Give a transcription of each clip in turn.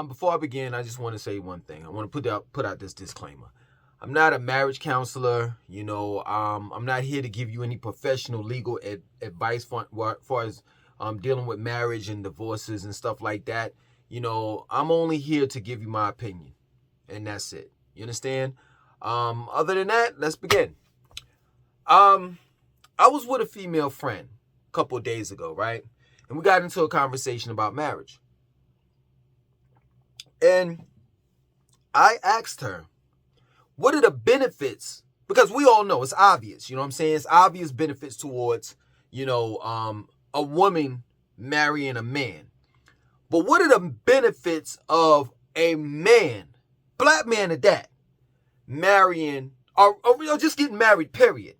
Before I begin, I just want to say one thing. I want to put out this disclaimer. I'm not a marriage counselor. I'm not here to give you any professional legal advice for far as dealing with marriage and divorces and stuff like that. I'm only here to give you my opinion, and that's it. You understand? Other than that, let's begin. I was with a female friend a couple of days ago, right? And we got into a conversation about marriage. And I asked her, what are the benefits? Because we all know it's obvious, It's obvious benefits towards, a woman marrying a man. But what are the benefits of a man, black man at that, marrying or just getting married, period?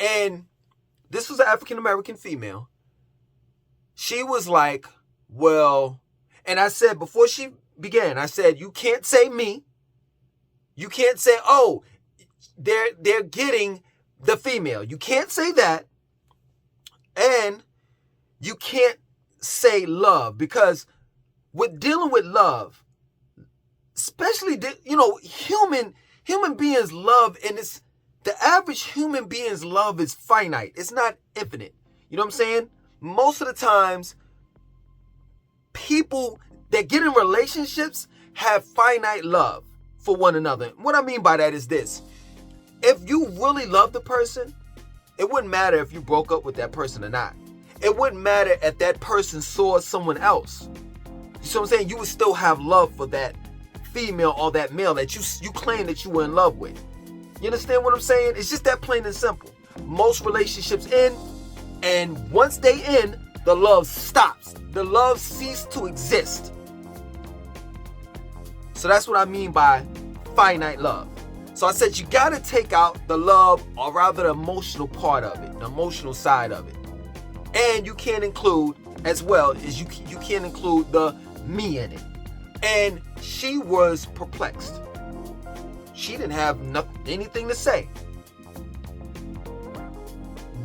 And this was an African-American female. She was like, well, and I said, before she began, I said, you can't say me. You can't say, oh, they're getting the female. You can't say that. And you can't say love, because with dealing with love, especially, human beings love, and the average human being's love is finite. It's not infinite. You know what I'm saying? Most of the times, people that get in relationships have finite love for one another. What I mean by that is this. If you really love the person, it wouldn't matter if you broke up with that person or not. It wouldn't matter if that person saw someone else. You see what I'm saying? You would still have love for that female or that male that you claim that you were in love with. You understand what I'm saying? It's just that plain and simple. Most relationships end, and once they end, the love stops. The love ceases to exist. So that's what I mean by finite love. So I said you got to take out the love, or rather the emotional part of it, the emotional side of it. And you can't include, as well as you can't include the me in it. And she was perplexed. She didn't have anything to say.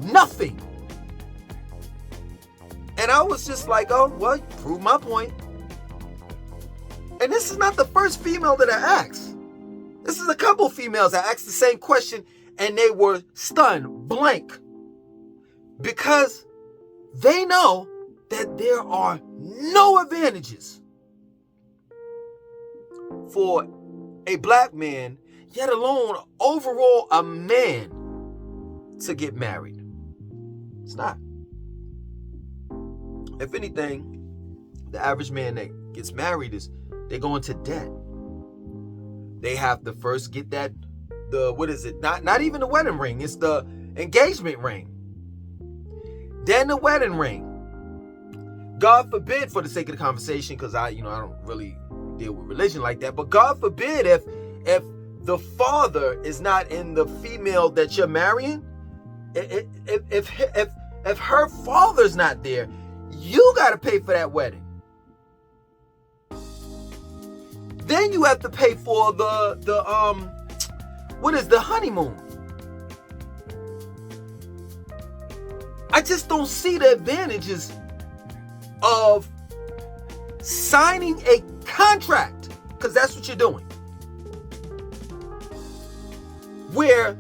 Nothing. And I was just like, oh, well, prove my point. And this is not the first female that I asked. This is a couple females I asked the same question, and they were stunned, blank. Because they know that there are no advantages for a black man, yet alone overall a man, to get married. It's not. If anything, the average man that gets married they go into debt. They have to first get what is it? Not even the wedding ring. It's the engagement ring. Then the wedding ring. God forbid, for the sake of the conversation, because I don't really deal with religion like that, but God forbid if the father is not in the female that you're marrying, if her father's not there, you got to pay for that wedding. Then you have to pay for the honeymoon. I just don't see the advantages of signing a contract, because that's what you're doing, where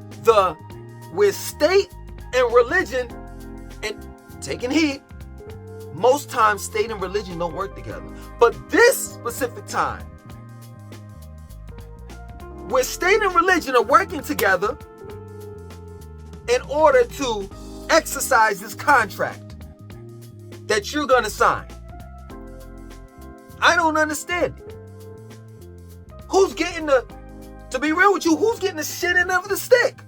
state and religion, and taking heed, most times state and religion don't work together. But this specific time, where state and religion are working together in order to exercise this contract that you're going to sign. I don't understand it. Who's getting to be real with you, who's getting the shit end of the stick?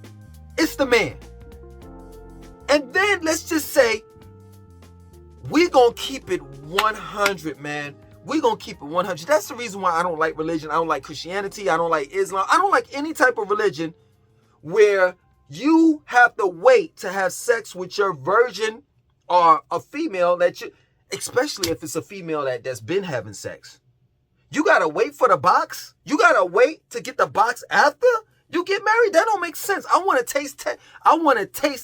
It's the man. And then let's just say, we're going to keep it 100, man. We're going to keep it 100. That's the reason why I don't like religion. I don't like Christianity. I don't like Islam. I don't like any type of religion where you have to wait to have sex with your virgin or a female especially if it's a female that's been having sex. You got to wait for the box? You got to wait to get the box after You get married? That don't make sense. I want to taste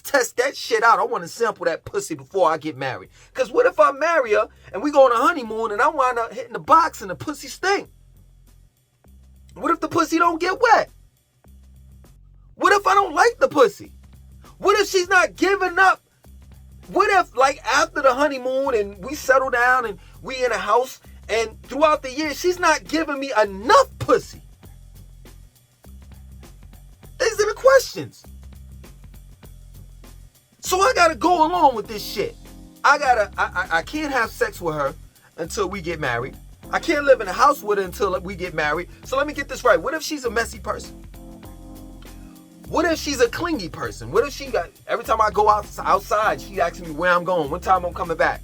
test that shit out. I want to sample that pussy before I get married. Because what if I marry her and we go on a honeymoon and I wind up hitting the box and the pussy stink? What if the pussy don't get wet? What if I don't like the pussy? What if she's not giving up? What if, like, after the honeymoon and we settle down and we in a house and throughout the year, she's not giving me enough pussy? These are the questions. So I gotta go along with this shit. I can't have sex with her until we get married. I can't live in a house with her until we get married. So let me get this right. What if she's a messy person? What if she's a clingy person? What if she got, every time I go outside, she asks me where I'm going, what time I'm coming back?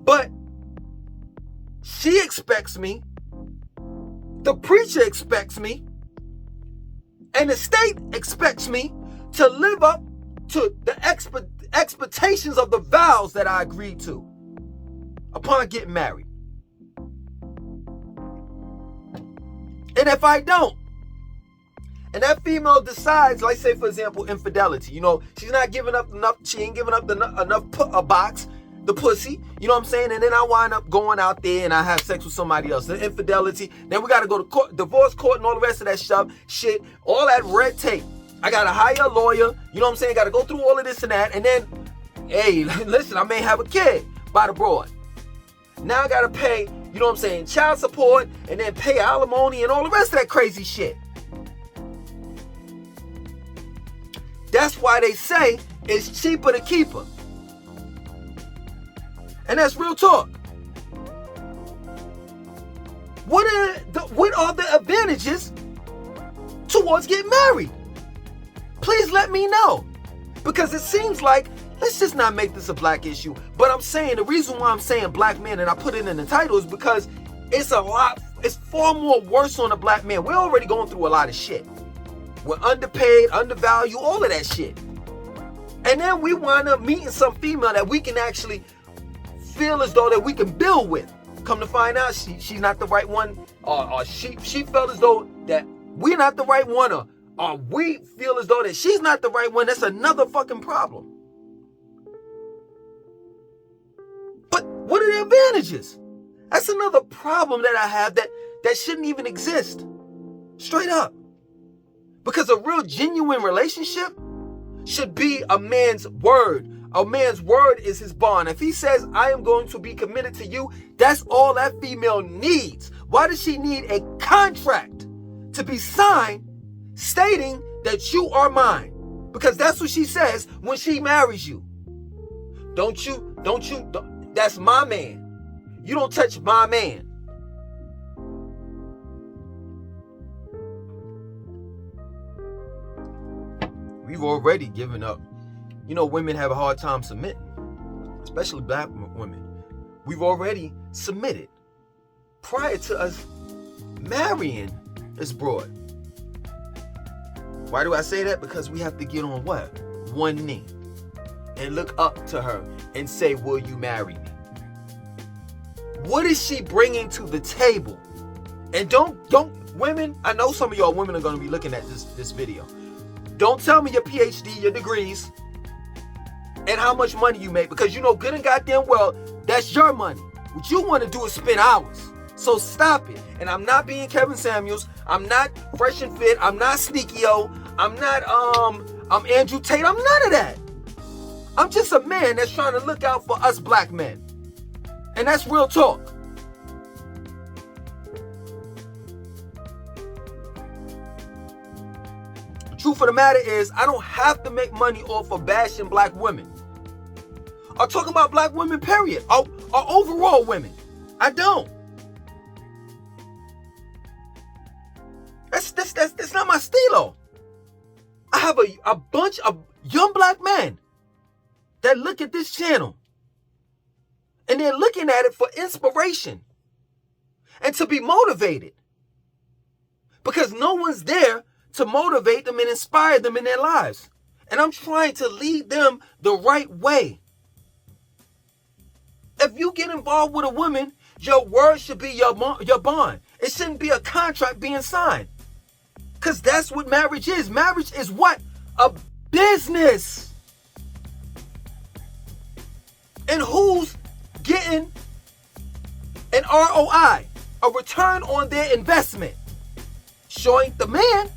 But she expects me, the preacher expects me, and the state expects me to live up to the expectations of the vows that I agreed to upon getting married. And if I don't, and that female decides, like say for example, infidelity, you know, she's not giving up enough, she ain't giving up enough the pussy, you know what I'm saying? And then I wind up going out there and I have sex with somebody else. The infidelity, then we got to go to court, divorce court and all the rest of that shit, all that red tape. I got to hire a lawyer, you know what I'm saying? Got to go through all of this and that. And then, hey, listen, I may have a kid by the broad. Now I got to pay, you know what I'm saying, child support, and then pay alimony and all the rest of that crazy shit. That's why they say it's cheaper to keep her. And that's real talk. What are the advantages towards getting married? Please let me know. Because it seems like, let's just not make this a black issue. But I'm saying, the reason why I'm saying black men, and I put it in the title, is because it's far more worse on the black man. We're already going through a lot of shit. We're underpaid, undervalued, all of that shit. And then we wind up meeting some female that we can actually feel as though that we can build with. Come to find out, she's not the right one, or she felt as though that we're not the right one, or we feel as though that she's not the right one. That's another fucking problem. But what are the advantages? That's another problem that I have that shouldn't even exist. Straight up. Because a real genuine relationship should be a man's word. A man's word is his bond. If he says, I am going to be committed to you, that's all that female needs. Why does she need a contract to be signed stating that you are mine? Because that's what she says when she marries you. Don't you, that's my man. You don't touch my man. We've already given up. You know, women have a hard time submitting, especially black women. We've already submitted prior to us marrying this broad. Why do I say that? Because we have to get on what? One knee and look up to her and say, will you marry me? What is she bringing to the table? And don't women, I know some of y'all women are going to be looking at this video. Don't tell me your PhD, your degrees, and how much money you make, because you know good and goddamn well that's your money. What you want to do is spend hours. So stop it. And I'm not being Kevin Samuels. I'm not Fresh and Fit. I'm not Sneaky-O. I'm not I'm Andrew Tate. I'm none of that. I'm just a man that's trying to look out for us black men. And that's real talk. The truth of the matter is, I don't have to make money off of bashing black women. Or talking about black women, period. Or overall women. I don't. That's not my stilo. I have a bunch of young black men that look at this channel. And they're looking at it for inspiration. And to be motivated. Because no one's there to motivate them and inspire them in their lives. And I'm trying to lead them the right way. If you get involved with a woman, your word should be your bond. It shouldn't be a contract being signed. Because that's what marriage is. Marriage is what? A business. And who's getting an ROI, a return on their investment? Showing the man.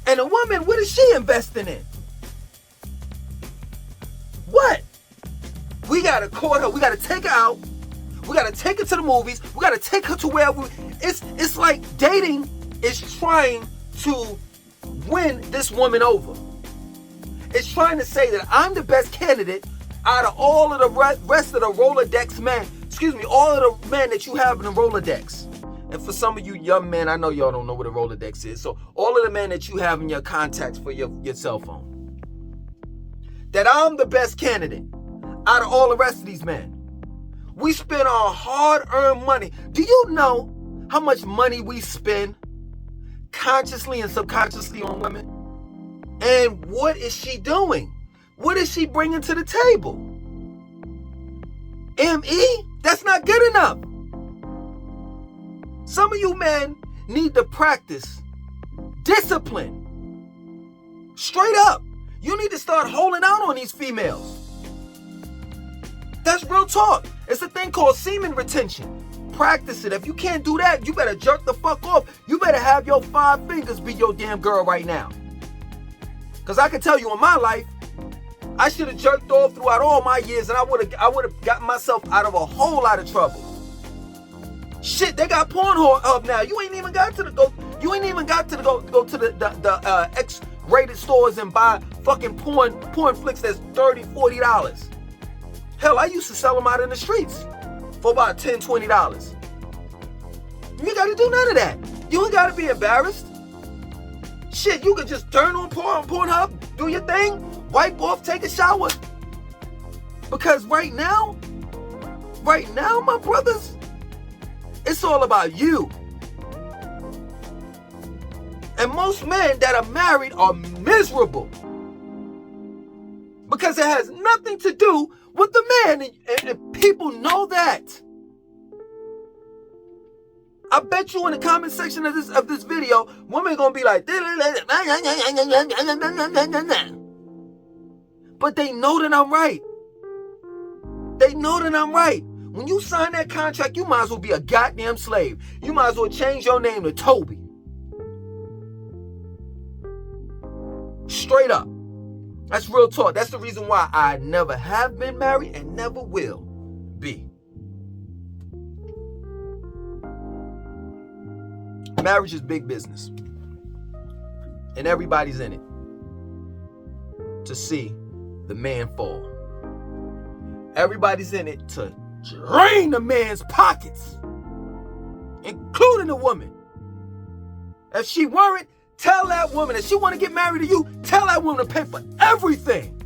And a woman, what is she investing in? What? We gotta call her. We gotta take her out. We gotta take her to the movies. We gotta take her to wherever. It's like dating is trying to win this woman over. It's trying to say that I'm the best candidate out of all of the rest of the Rolodex men. Excuse me, all of the men that you have in the Rolodex. And for some of you young men, I know y'all don't know what a Rolodex is. So all of the men that you have in your contacts for your cell phone. That I'm the best candidate out of all the rest of these men. We spend our hard-earned money. Do you know how much money we spend consciously and subconsciously on women? And what is she doing? What is she bringing to the table? M.E.? That's not good enough. Some of you men need to practice discipline. Straight up. You need to start holding out on these females. That's real talk. It's a thing called semen retention. Practice it. If you can't do that, you better jerk the fuck off. You better have your 5 fingers be your damn girl right now. Because I can tell you in my life, I should have jerked off throughout all my years and I would have gotten myself out of a whole lot of trouble. Shit, they got Pornhub now. You ain't even got to go to the X-rated stores and buy fucking porn flicks that's $30, $40. Hell, I used to sell them out in the streets for about $10, $20. You ain't got to do none of that. You ain't got to be embarrassed. Shit, you could just turn on Pornhub, do your thing, wipe off, take a shower. Because right now, my brothers, it's all about you. And most men that are married are miserable. Because it has nothing to do with the man. And people know that. I bet you in the comment section of this video, women gonna be like, but they know that I'm right. They know that I'm right. When you sign that contract, you might as well be a goddamn slave. You might as well change your name to Toby. Straight up. That's real talk. That's the reason why I never have been married and never will be. Marriage is big business. And everybody's in it to see the man fall. Everybody's in it to drain the man's pockets, including the woman. If she weren't, tell that woman. If she want to get married to you, tell that woman to pay for everything.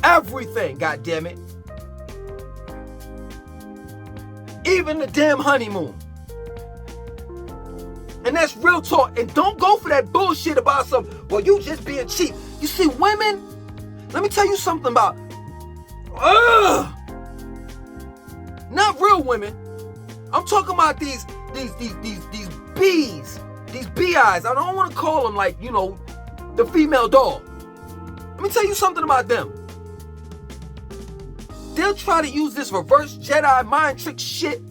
Everything, goddammit. Even the damn honeymoon. And that's real talk. And don't go for that bullshit about well, you just being cheap. You see, women, let me tell you something about, not real women. I'm talking about these bees, these BIs. I don't want to call them like, the female dog. Let me tell you something about them. They'll try to use this reverse Jedi mind trick shit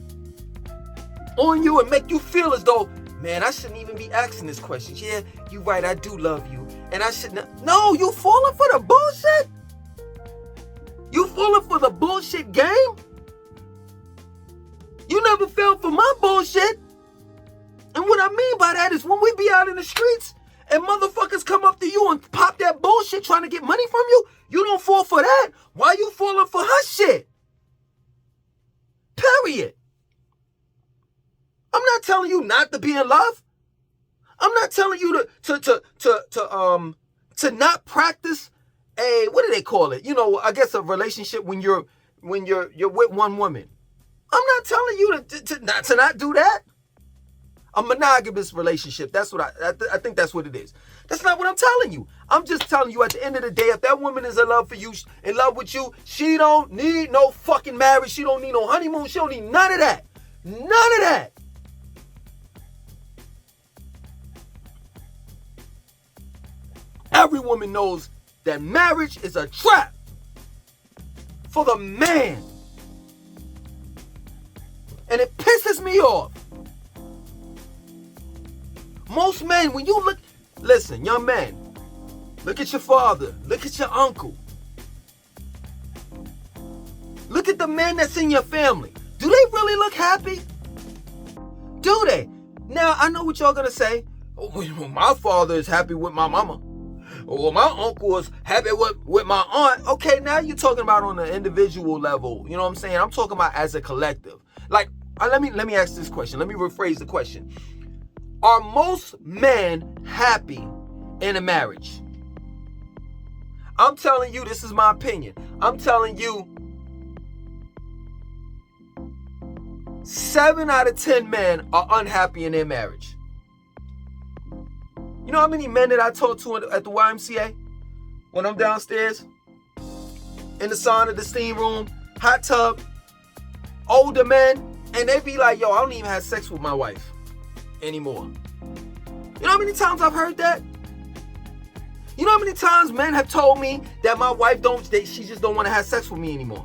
on you and make you feel as though, man, I shouldn't even be asking this question. Yeah, you're right, I do love you. And I shouldn't. No, you falling for the bullshit? You falling for the bullshit game? You never fell for my bullshit. And what I mean by that is when we be out in the streets and motherfuckers come up to you and pop that bullshit trying to get money from you, you don't fall for that. Why you falling for her shit? Period. I'm not telling you not to be in love. I'm not telling you to not practice what do they call it? I guess a relationship when you're with one woman. I'm not telling you to not do that. A monogamous relationship. That's what I think that's what it is. That's not what I'm telling you. I'm just telling you at the end of the day, if that woman is in love with you, she don't need no fucking marriage. She don't need no honeymoon. She don't need none of that. None of that. Every woman knows that marriage is a trap for the man. And it pisses me off. Most men, when you look, listen, young man, look at your father, look at your uncle. Look at the men that's in your family. Do they really look happy? Do they? Now, I know what y'all gonna say. Oh, my father is happy with my mama. Or my uncle is happy with my aunt. Okay, now you're talking about on an individual level. You know what I'm saying? I'm talking about as a collective. Like, let me ask this question. Let me rephrase the question. Are most men happy in a marriage? I'm telling you, this is my opinion. I'm telling you, 7 out of 10 men are unhappy in their marriage. You know how many men that I talk to at the YMCA? When I'm downstairs, in the sauna, the steam room, hot tub, older men, and they be like, yo, I don't even have sex with my wife anymore. You know how many times I've heard that? You know how many times men have told me that my wife she just don't want to have sex with me anymore?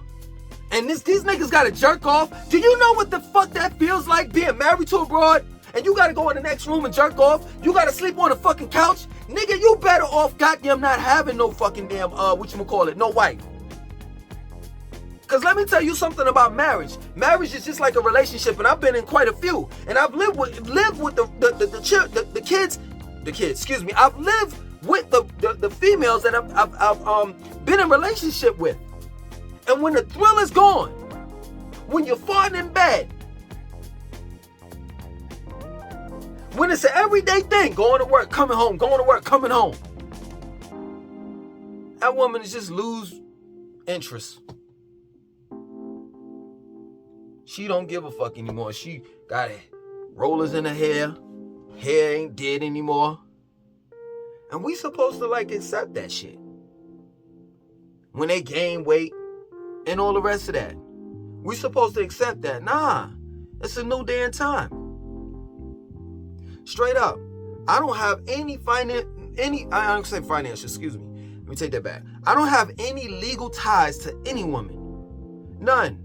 And these niggas gotta jerk off. Do you know what the fuck that feels like, being married to a broad? And you gotta go in the next room and jerk off? You gotta sleep on the fucking couch? Nigga, you better off goddamn not having no fucking damn, no wife. Cause let me tell you something about marriage. Marriage is just like a relationship, and I've been in quite a few. And I've lived with the kids, excuse me. I've lived with the females that I've been in relationship with. And when the thrill is gone, when you're farting in bed, when it's an everyday thing, going to work, coming home, going to work, coming home, that woman is just lose interest. She don't give a fuck anymore. She got rollers in her hair. Hair ain't dead anymore. And we supposed to accept that shit. When they gain weight and all the rest of that. We supposed to accept that. Nah. It's a new day and time. Straight up. I don't have I don't say financial, excuse me. Let me take that back. I don't have any legal ties to any woman. None.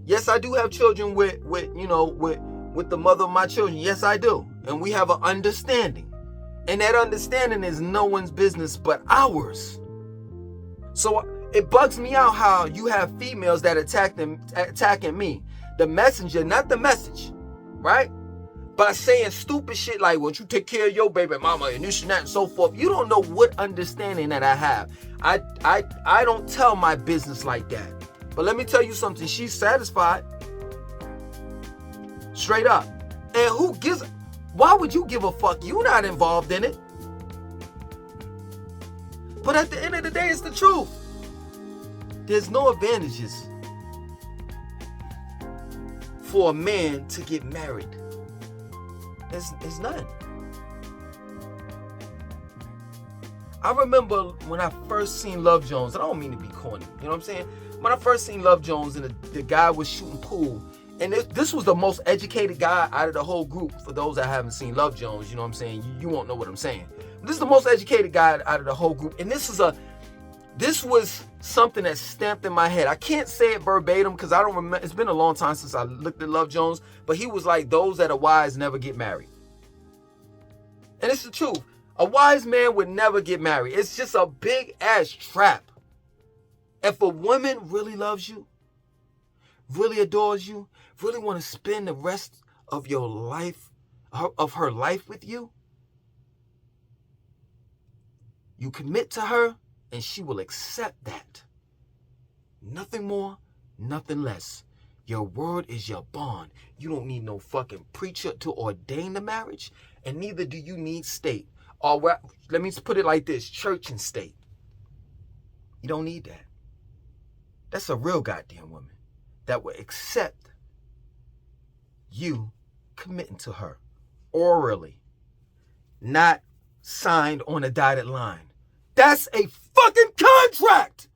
Yes, I do have children with the mother of my children. Yes, I do. And we have an understanding. And that understanding is no one's business but ours. So it bugs me out how you have females that attacking me. The messenger, not the message. Right? By saying stupid shit like, well, you take care of your baby mama and this and that and so forth. You don't know what understanding that I have. I don't tell my business like that. But let me tell you something. She's satisfied. Straight up. And why would you give a fuck? You're not involved in it. But at the end of the day, it's the truth. There's no advantages for a man to get married. There's none. I remember when I first seen Love Jones, and I don't mean to be corny, you know what I'm saying? When I first seen Love Jones and the guy was shooting pool, and this was the most educated guy out of the whole group. For those that haven't seen Love Jones, you know what I'm saying? You won't know what I'm saying. This is the most educated guy out of the whole group, and this was something that stamped in my head. I can't say it verbatim because I don't remember. It's been a long time since I looked at Love Jones, but he was like, those that are wise never get married. And it's the truth. A wise man would never get married. It's just a big ass trap. If a woman really loves you, really adores you, really want to spend the rest of your life, of her life with you, you commit to her and she will accept that. Nothing more, nothing less. Your word is your bond. You don't need no fucking preacher to ordain the marriage, and neither do you need state. Or let me put it like this, church and state. You don't need that. That's a real goddamn woman that will accept you committing to her orally, not signed on a dotted line. That's a fucking contract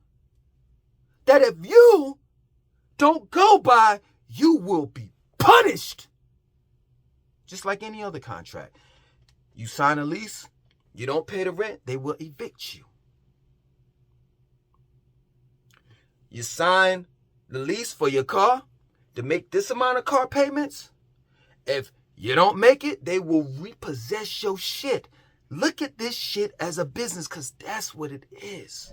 that if you don't go by, you will be punished. Just like any other contract. You sign a lease, you don't pay the rent, they will evict you. You sign the lease for your car to make this amount of car payments. If you don't make it, they will repossess your shit. Look at this shit as a business, because that's what it is.